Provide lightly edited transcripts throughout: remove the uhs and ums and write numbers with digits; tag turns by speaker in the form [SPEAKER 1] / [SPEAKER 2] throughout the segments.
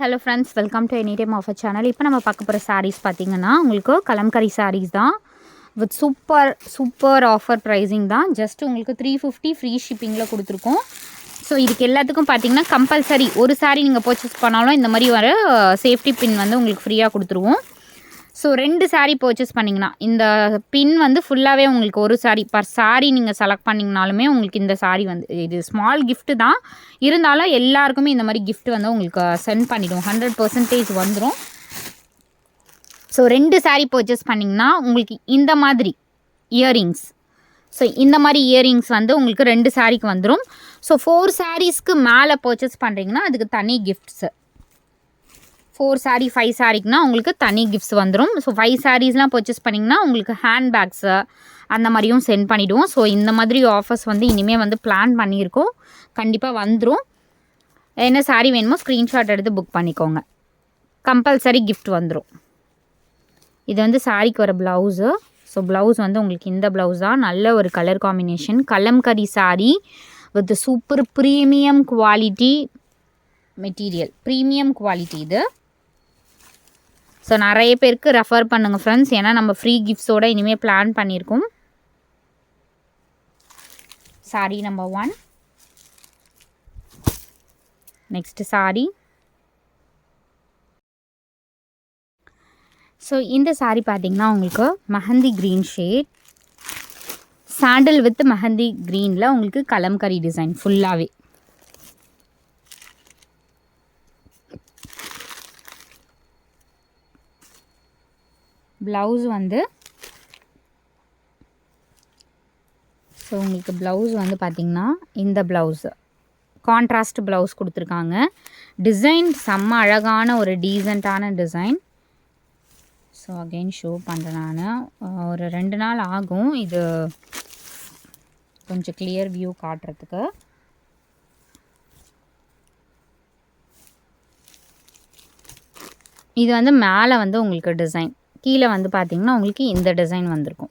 [SPEAKER 1] Hello friends, welcome to any time offer channel. இப்போ நம்ம பார்க்க போகிற சாரீஸ் பார்த்தீங்கன்னா உங்களுக்கு கலம்கரி சாரீஸ் தான். வித் சூப்பர் ஆஃபர் ப்ரைஸிங் தான். ஜஸ்ட் உங்களுக்கு 350 ஃப்ரீ ஷிப்பிங்கில் கொடுத்துருக்கோம். ஸோ இதுக்கு எல்லாத்துக்கும் பார்த்தீங்கன்னா கம்பல்சரி ஒரு சாரீ நீங்கள் பர்ச்சேஸ் பண்ணாலும் இந்த மாதிரி வர சேஃப்டி பின் வந்து உங்களுக்கு ஃப்ரீயாக கொடுத்துருவோம். ஸோ 2 சாரீ பர்ச்சேஸ் பண்ணிங்கன்னா இந்த பின் வந்து ஃபுல்லாகவே உங்களுக்கு ஒரு சாரீ பர் சாரீ நீங்கள் செலக்ட் பண்ணிங்கனாலுமே உங்களுக்கு இந்த சாரீ வந்து இது ஸ்மால் கிஃப்ட்டு தான். இருந்தாலும் எல்லாருக்குமே இந்த மாதிரி கிஃப்ட் வந்து உங்களுக்கு சென்ட் பண்ணிவிடுவோம். 100% வந்துடும். ஸோ 2 சாரீ பர்ச்சேஸ் பண்ணிங்கன்னா உங்களுக்கு இந்த மாதிரி இயரிங்ஸ். ஸோ இந்த மாதிரி இயரிங்ஸ் வந்து உங்களுக்கு 2 சாரீக்கு வந்துடும். ஸோ 4 சாரீஸ்க்கு மேலே பர்ச்சேஸ் பண்ணுறீங்கன்னா அதுக்கு தனி கிஃப்ட்ஸு. 4 சாரீ 5 சாரீக்குனா உங்களுக்கு தனி கிஃப்ட்ஸ் வந்துடும். ஸோ 5 சாரீஸ்லாம் பர்ச்சேஸ் பண்ணிங்கன்னா உங்களுக்கு ஹேண்ட் பேக்ஸு அந்த மாதிரியும் சென்ட் பண்ணிவிடுவோம். ஸோ இந்த மாதிரி ஆஃபர்ஸ் வந்து இனிமேல் வந்து பிளான் பண்ணியிருக்கோம். கண்டிப்பாக வந்துடும். என்ன சாரீ வேணுமோ ஸ்க்ரீன்ஷாட் எடுத்து புக் பண்ணிக்கோங்க. கம்பல்சரி கிஃப்ட் வந்துடும். இது வந்து சாரீக்கு வர ப்ளவுஸு. ஸோ ப்ளவுஸ் வந்து உங்களுக்கு இந்த ப்ளவுஸ் தான். நல்ல ஒரு colour combination. Kalamkari sari with super premium quality material. Premium quality இது. ஸோ நிறைய பேருக்கு ரெஃபர் பண்ணுங்கள் ஃப்ரெண்ட்ஸ். ஏன்னா நம்ம ஃப்ரீ கிஃப்ட்ஸோடு இனிமேல் பிளான் பண்ணியிருக்கோம். Sari number 1. Next sari. So இந்த சாரீ பார்த்தீங்கன்னா உங்களுக்கு mehndi green shade, sandal with mehndi க்ரீனில் உங்களுக்கு கலம்கரி டிசைன் ஃபுல்லாகவே. ப்ளவுஸ் வந்து ஸோ உங்களுக்கு ப்ளவுஸ் வந்து பார்த்திங்கன்னா இந்த ப்ளவுஸு கான்ட்ராஸ்ட் ப்ளவுஸ் கொடுத்துருக்காங்க. டிசைன் செம்ம அழகான ஒரு டீசெண்டான டிசைன். ஸோ அகெயின் ஷோ பண்ணுறேன் நான். ஒரு 2 நாள் ஆகும் இது கொஞ்சம் கிளியர் வியூ காட்டுறதுக்கு. இது வந்து மேலே வந்து உங்களுக்கு டிசைன், கீழே வந்து பார்த்திங்கன்னா உங்களுக்கு இந்த டிசைன் வந்திருக்கும்.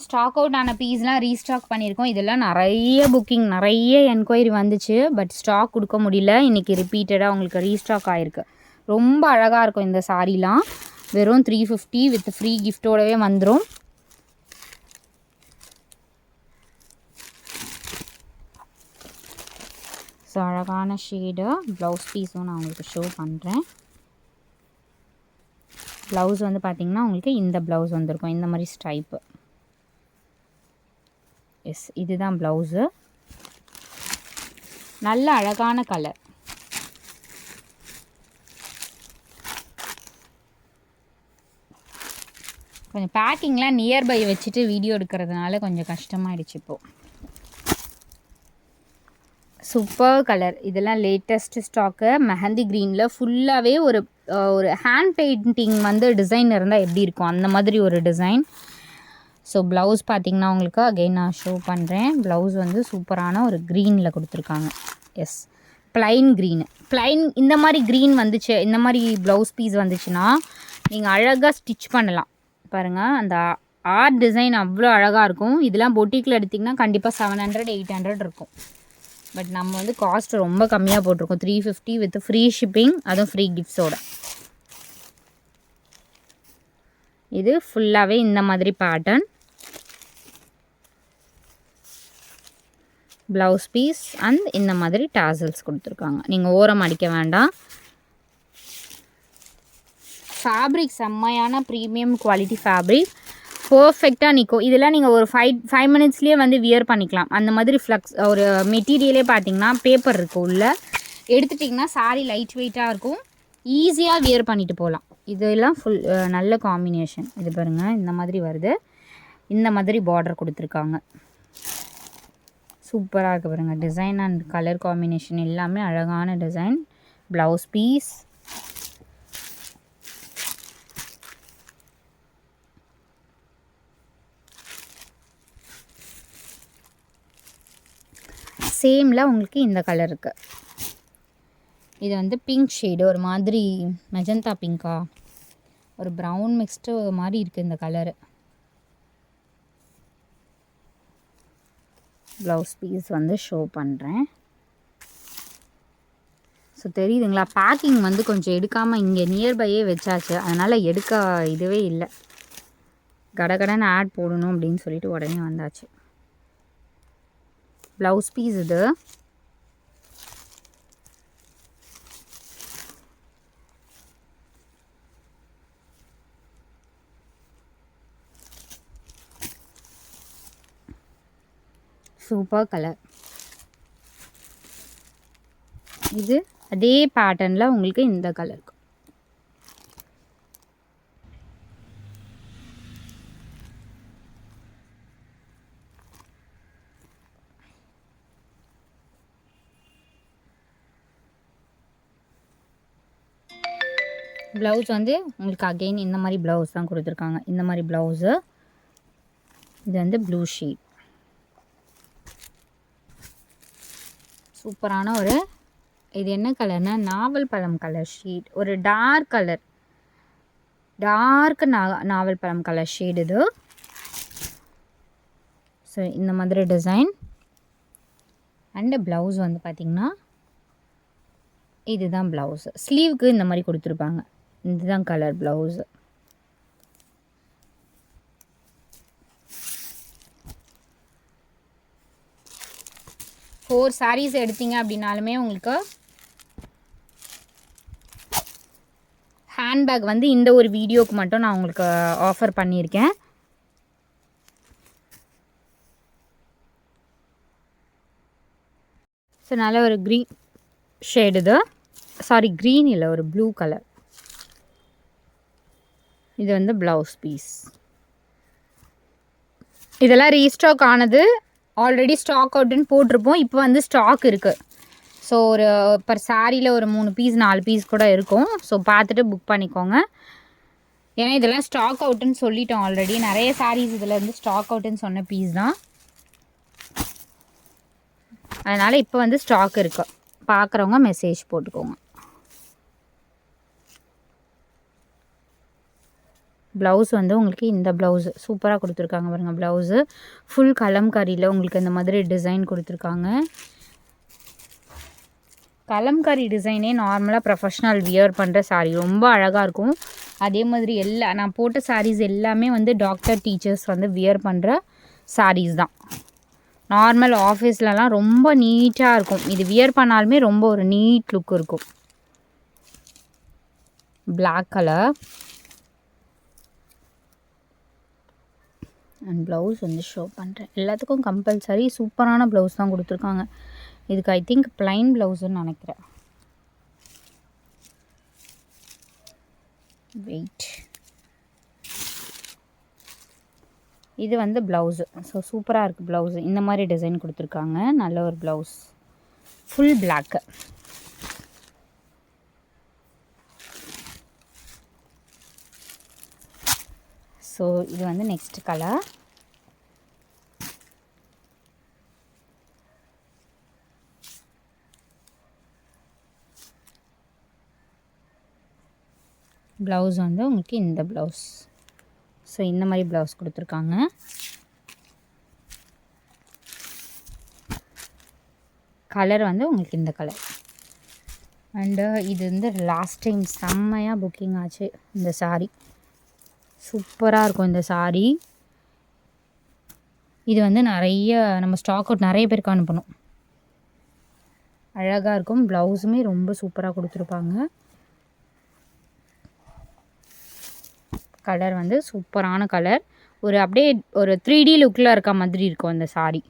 [SPEAKER 1] ஸ்டாக் அவுட் ஆன பீஸ்லாம் ரீஸ்டாக் பண்ணியிருக்கோம். இதெல்லாம் நிறைய புக்கிங், நிறைய என்கொயரி வந்துச்சு. பட் ஸ்டாக் கொடுக்க முடியல. இன்றைக்கி ரிப்பீட்டடாக உங்களுக்கு ரீஸ்டாக் ஆகிருக்கு. ரொம்ப அழகாக இருக்கும் இந்த சாரீலாம். வெறும் 350 வித் ஃப்ரீ கிஃப்டோடவே வந்துடும். ஸோ அழகான ஷேடு. ப்ளவுஸ் பீஸும் நான் உங்களுக்கு ஷோ பண்ணுறேன். ப்ளவுஸ் வந்து பார்த்திங்கன்னா உங்களுக்கு இந்த ப்ளவுஸ் வந்திருக்கும் இந்த மாதிரி ஸ்டைப்பு. எஸ், இதுதான் ப்ளவுஸு. நல்ல அழகான கலர். கொஞ்சம் பேக்கிங்லாம் நியர்பை வச்சுட்டு வீடியோ எடுக்கிறதுனால கொஞ்சம் கஷ்டமாயிடுச்சு இப்போது. Super colour. இதெல்லாம் லேட்டஸ்ட் ஸ்டாக்கு. மெஹந்தி க்ரீனில் ஃபுல்லாகவே ஒரு ஹேண்ட் பெயிண்டிங் வந்து டிசைன் இருந்தால் எப்படி இருக்கும் அந்த மாதிரி ஒரு டிசைன். ஸோ ப்ளவுஸ் பார்த்திங்கன்னா உங்களுக்கு அகெயின் நான் ஷோ பண்ணுறேன். ப்ளவுஸ் வந்து சூப்பரான ஒரு க்ரீனில் கொடுத்துருக்காங்க. S, plain green. ப்ளைன் இந்த மாதிரி க்ரீன் வந்துச்சு, இந்த மாதிரி ப்ளவுஸ் பீஸ் வந்துச்சுன்னா நீங்கள் அழகாக ஸ்டிச் பண்ணலாம். பாருங்கள், அந்த ஆர்ட் டிசைன் அவ்வளோ அழகாக இருக்கும். இதெல்லாம் பொட்டிக்கில் எடுத்திங்கன்னா கண்டிப்பாக 700-800 இருக்கும். பட் நம்ம வந்து காஸ்ட் ரொம்ப கம்மியாக போட்டிருக்கோம். 350 வித் ஃப்ரீ ஷிப்பிங், அதுவும் ஃப்ரீ கிஃப்ட்ஸோட. இது ஃபுல்லாகவே இந்த மாதிரி பேட்டர்ன். ப்ளவுஸ் பீஸ் அண்ட் இந்த மாதிரி டாசல்ஸ் கொடுத்துருக்காங்க. நீங்கள் ஓரம் அடிக்க வேண்டாம். ஃபேப்ரிக் செம்மையான ப்ரீமியம் குவாலிட்டி ஃபேப்ரிக். பர்ஃபெக்டாக நிற்கும். இதெல்லாம் நீங்கள் ஒரு 5 மினிட்ஸ்லேயே வந்து வியர் பண்ணிக்கலாம். அந்த மாதிரி ஃப்ளக்ஸ் ஒரு மெட்டீரியலே பார்த்தீங்கன்னா பேப்பர் இருக்குது உள்ளே. எடுத்துட்டிங்கன்னா சாரீ லைட் வெயிட்டாக இருக்கும். ஈஸியாக வியர் பண்ணிட்டு போகலாம். இதெல்லாம் நல்ல காம்பினேஷன். இது பாருங்கள், இந்த மாதிரி வருது. இந்த மாதிரி பார்டர் கொடுத்துருக்காங்க. சூப்பராக இருக்குது பாருங்கள். டிசைன் அண்ட் கலர் காம்பினேஷன் எல்லாமே அழகான டிசைன். Blouse piece. சேமில் உங்களுக்கு இந்த கலர் இருக்குது. இது வந்து பிங்க் ஷேடு, ஒரு மாதிரி மெஜந்தா பிங்கா, ஒரு ப்ரௌன் மிக்ஸ்டு மாதிரி இருக்குது இந்த கலரு. ப்ளவுஸ் பீஸ் வந்து ஷோ பண்ணுறேன். ஸோ தெரியுதுங்களா, பேக்கிங் வந்து கொஞ்சம் எடுக்காமல் இங்கே நியர்பையே வச்சாச்சு, அதனால் எடுக்க இதுவே இல்லை. கடகடன்னு ஆட் போடணும் அப்படின்னு சொல்லிட்டு உடனே வந்தாச்சு. ப்ளவுஸ் பீஸ் இது. Super colour. இது அதே பேட்டர்னில் உங்களுக்கு இந்த கலர். ப்ளவுஸ் வந்து உங்களுக்கு அகெயின் இந்த மாதிரி ப்ளவுஸ் தான் கொடுத்துருக்காங்க. இந்த மாதிரி ப்ளவுஸு. இது வந்து ப்ளூ ஷீட். சூப்பரான ஒரு, இது என்ன கலர்னா நாவல் பழம் கலர் ஷீட். ஒரு டார்க் கலர், டார்க் நாவல் பழம் கலர் ஷேட் இது. ஸோ இந்த மாதிரி டிசைன். அண்டு ப்ளவுஸ் வந்து பார்த்திங்கன்னா இதுதான் ப்ளவுஸு. ஸ்லீவுக்கு இந்த மாதிரி கொடுத்துருப்பாங்க. இதுதான் கலர் ப்ளவுஸு. ஃபோர் சாரீஸ் எடுத்தீங்க அப்படின்னாலுமே உங்களுக்கு ஹேண்ட்பேக் வந்து இந்த ஒரு வீடியோவுக்கு மட்டும் நான் உங்களுக்கு ஆஃபர் பண்ணியிருக்கேன். ஸோ நல்ல ஒரு க்ரீன் ஷேடு இது. சாரி, க்ரீன் இல்லை, ஒரு ப்ளூ கலர். இது வந்து ப்ளவுஸ் பீஸ். இதெல்லாம் ரீஸ்டாக் ஆனது. ஆல்ரெடி ஸ்டாக் அவுட்டுன்னு போட்டிருப்போம். இப்போ வந்து ஸ்டாக் இருக்குது. ஸோ ஒரு பர் சாரியில் ஒரு 3 பீஸ் 4 பீஸ் கூட இருக்கும். ஸோ பார்த்துட்டு புக் பண்ணிக்கோங்க. ஏன்னா இதெல்லாம் ஸ்டாக் அவுட்டுன்னு சொல்லிட்டோம் ஆல்ரெடி. நிறைய சாரீஸ் இதில் வந்து ஸ்டாக் அவுட்டுன்னு சொன்ன பீஸ் தான். அதனால் இப்போ வந்து ஸ்டாக் இருக்கு. பார்க்குறவங்க மெசேஜ் போட்டுக்கோங்க. ப்ளவுஸ் வந்து உங்களுக்கு இந்த ப்ளவுஸு சூப்பராக கொடுத்துருக்காங்க பாருங்கள். ப்ளவுஸு ஃபுல் கலம்காரியில் உங்களுக்கு இந்த மாதிரி டிசைன் கொடுத்துருக்காங்க. கலம்காரி டிசைனே நார்மலாக ப்ரொஃபஷ்னல் வியர் பண்ணுற சாரீ ரொம்ப அழகாக இருக்கும். அதே மாதிரி நான் போட்ட சாரீஸ் எல்லாமே வந்து டாக்டர் டீச்சர்ஸ் வந்து வியர் பண்ணுற சாரீஸ் தான். நார்மல் ஆஃபீஸ்லலாம் ரொம்ப நீட்டாக இருக்கும். இது வியர் பண்ணாலுமே ரொம்ப ஒரு நீட் லுக் இருக்கும். Black colour. அண்ட் ப்ளவுஸ் வந்து ஷோ பண்ணுறேன். எல்லாத்துக்கும் கம்பல்சரி சூப்பரான ப்ளவுஸ் தான் கொடுத்துருக்காங்க. இதுக்கு ஐ திங்க் ப்ளைன் ப்ளவுஸுன்னு நினைக்கிறேன். வெயிட். இது வந்து ப்ளவுஸு. ஸோ சூப்பராக இருக்குது ப்ளவுஸு. இந்த மாதிரி டிசைன் கொடுத்துருக்காங்க. நல்ல ஒரு ப்ளவுஸ். Full block. ஸோ இது வந்து நெக்ஸ்ட் கலர். ப்ளவுஸ் வந்து உங்களுக்கு இந்த ப்ளவுஸ். ஸோ இந்த மாதிரி ப்ளவுஸ் கொடுத்துருக்காங்க. கலர் வந்து உங்களுக்கு இந்த கலர். அண்டு இது வந்து லாஸ்ட் டைம் செம்மையாக புக்கிங் ஆச்சு இந்த சாரீ. சூப்பராக இருக்கும் இந்த சாரீ. இது வந்து நிறைய நம்ம ஸ்டாக் அவுட் நிறைய பேருக்கு அனுப்பணும். அழகாக இருக்கும். ப்ளவுஸுமே ரொம்ப சூப்பராக கொடுத்துருப்பாங்க. கலர் வந்து சூப்பரான கலர். ஒரு அப்படியே ஒரு 3D லுக்கில் இருக்க மாதிரி இருக்கும் இந்த சாரீ.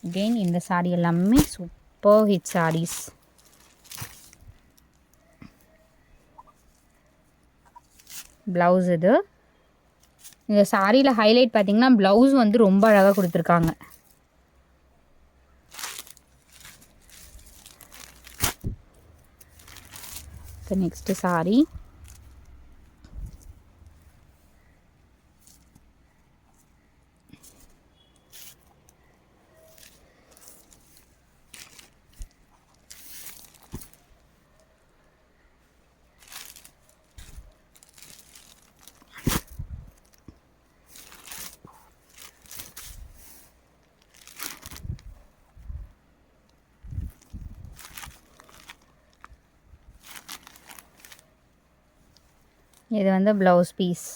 [SPEAKER 1] அகெயின் இந்த சாரீ எல்லாமே சூப்பர் ஹிட் சாரீஸ். ப்ளவுஸ் இது. இந்த சாரியில் ஹைலைட் பார்த்திங்கன்னா ப்ளவுஸ் வந்து ரொம்ப அழகாக கொடுத்துருக்காங்க. Next sorry. இது வந்து ப்ளவுஸ் பீஸ்.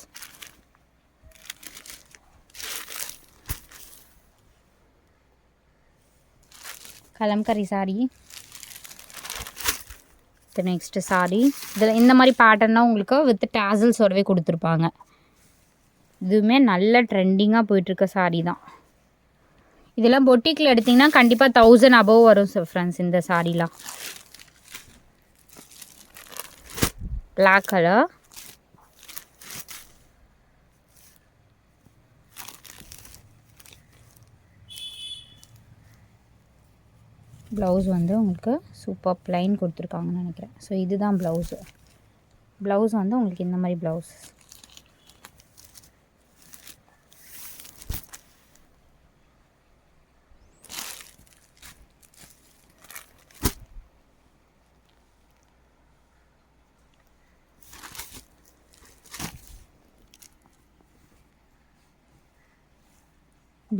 [SPEAKER 1] கலம்கரி சாரி. இது நெக்ஸ்ட்டு சாரி. இதில் இந்த மாதிரி பேட்டர்னாக உங்களுக்கு வித் டேசல்ஸோடவே கொடுத்துருப்பாங்க. இதுவுமே நல்ல ட்ரெண்டிங்காக போயிட்டுருக்க சாரீ தான். இதெல்லாம் பொட்டிக்கில் எடுத்திங்கன்னா கண்டிப்பாக 1000 அபவ் வரும் ஃப்ரெண்ட்ஸ் இந்த சாரீலாம். Black colour. ப்ளவுஸ் வந்து உங்களுக்கு சூப்பர் ப்ளைன் கொடுத்துருக்காங்கன்னு நினைக்கிறேன். ஸோ இதுதான் ப்ளவுஸு. ப்ளவுஸ் வந்து உங்களுக்கு இந்த மாதிரி ப்ளவுஸ்.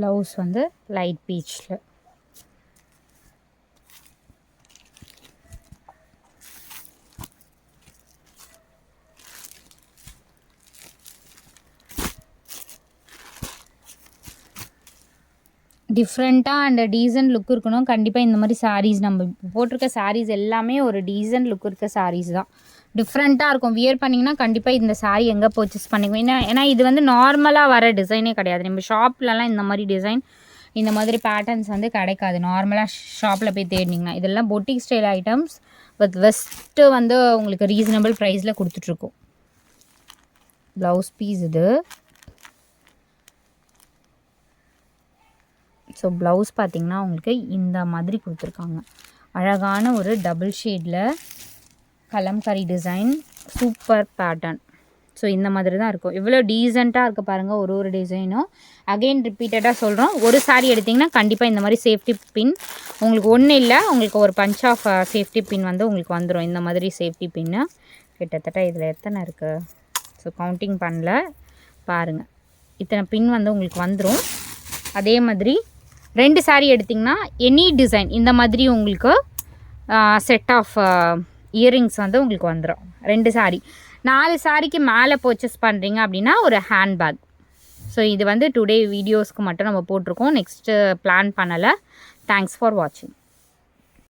[SPEAKER 1] ப்ளவுஸ் வந்து லைட் பீச்சில். டிஃப்ரெண்ட்டாக அண்ட் டீசன்ட் லுக் இருக்கணும். கண்டிப்பாக இந்த மாதிரி சாரீஸ் நம்ம போட்டிருக்க சாரீஸ் எல்லாமே ஒரு டீசன்ட் லுக் இருக்க சாரீஸ் தான். டிஃப்ரெண்ட்டாக இருக்கும். வியர் பண்ணிங்கன்னா கண்டிப்பாக இந்த சாரீ எங்கே பர்ச்சேஸ் பண்ணிக்குவோம். ஏன்னா இது வந்து நார்மலாக வர டிசைனே கிடையாது. நம்ம ஷாப்லலாம் இந்த மாதிரி டிசைன் இந்த மாதிரி பேட்டர்ன்ஸ் வந்து கிடைக்காது. நார்மலாக ஷாப்பில் போய் தேடினீங்கன்னா இதெல்லாம் boutique style items with vest வந்து உங்களுக்கு ரீசனபிள் ப்ரைஸில் கொடுத்துட்ருக்கோம். ப்ளவுஸ் பீஸ் இது. ஸோ ப்ளவுஸ் பார்த்திங்கன்னா உங்களுக்கு இந்த மாதிரி கொடுத்துருக்காங்க. அழகான ஒரு டபுள் ஷேடில் kalamkari design, super pattern. So இந்த மாதிரி தான் இருக்கும். எவ்வளோ டீசெண்டாக இருக்குது பாருங்கள் ஒரு டிசைனும். அகெயின் ரிப்பீட்டடாக சொல்கிறோம், ஒரு சாரீ எடுத்திங்கன்னா கண்டிப்பாக இந்த மாதிரி சேஃப்டி பின் உங்களுக்கு ஒன்றும் இல்லை, உங்களுக்கு ஒரு பஞ்ச் ஆஃப் சேஃப்டி பின் வந்து உங்களுக்கு வந்துடும். இந்த மாதிரி சேஃப்டி பின்னு கிட்டத்தட்ட இதில் எத்தனை இருக்குது ஸோ கவுண்டிங் பண்ணல பாருங்கள். இத்தனை பின் வந்து உங்களுக்கு வந்துடும். அதே மாதிரி 2 சாரீ எடுத்திங்கன்னா எனி டிசைன் இந்த மாதிரி உங்களுக்கு செட் ஆஃப் இயரிங்ஸ் வந்து உங்களுக்கு வந்துடும். 2 சாரீ 4 சாரீக்கு மேலே பர்ச்சேஸ் பண்ணுறீங்க அப்படின்னா ஒரு ஹேண்ட்பேக். ஸோ இது வந்து டுடே வீடியோஸ்க்கு மட்டும் நம்ம போட்டிருக்கோம். நெக்ஸ்ட்டு பிளான் பண்ணலை. தேங்க்ஸ் ஃபார் வாட்சிங்.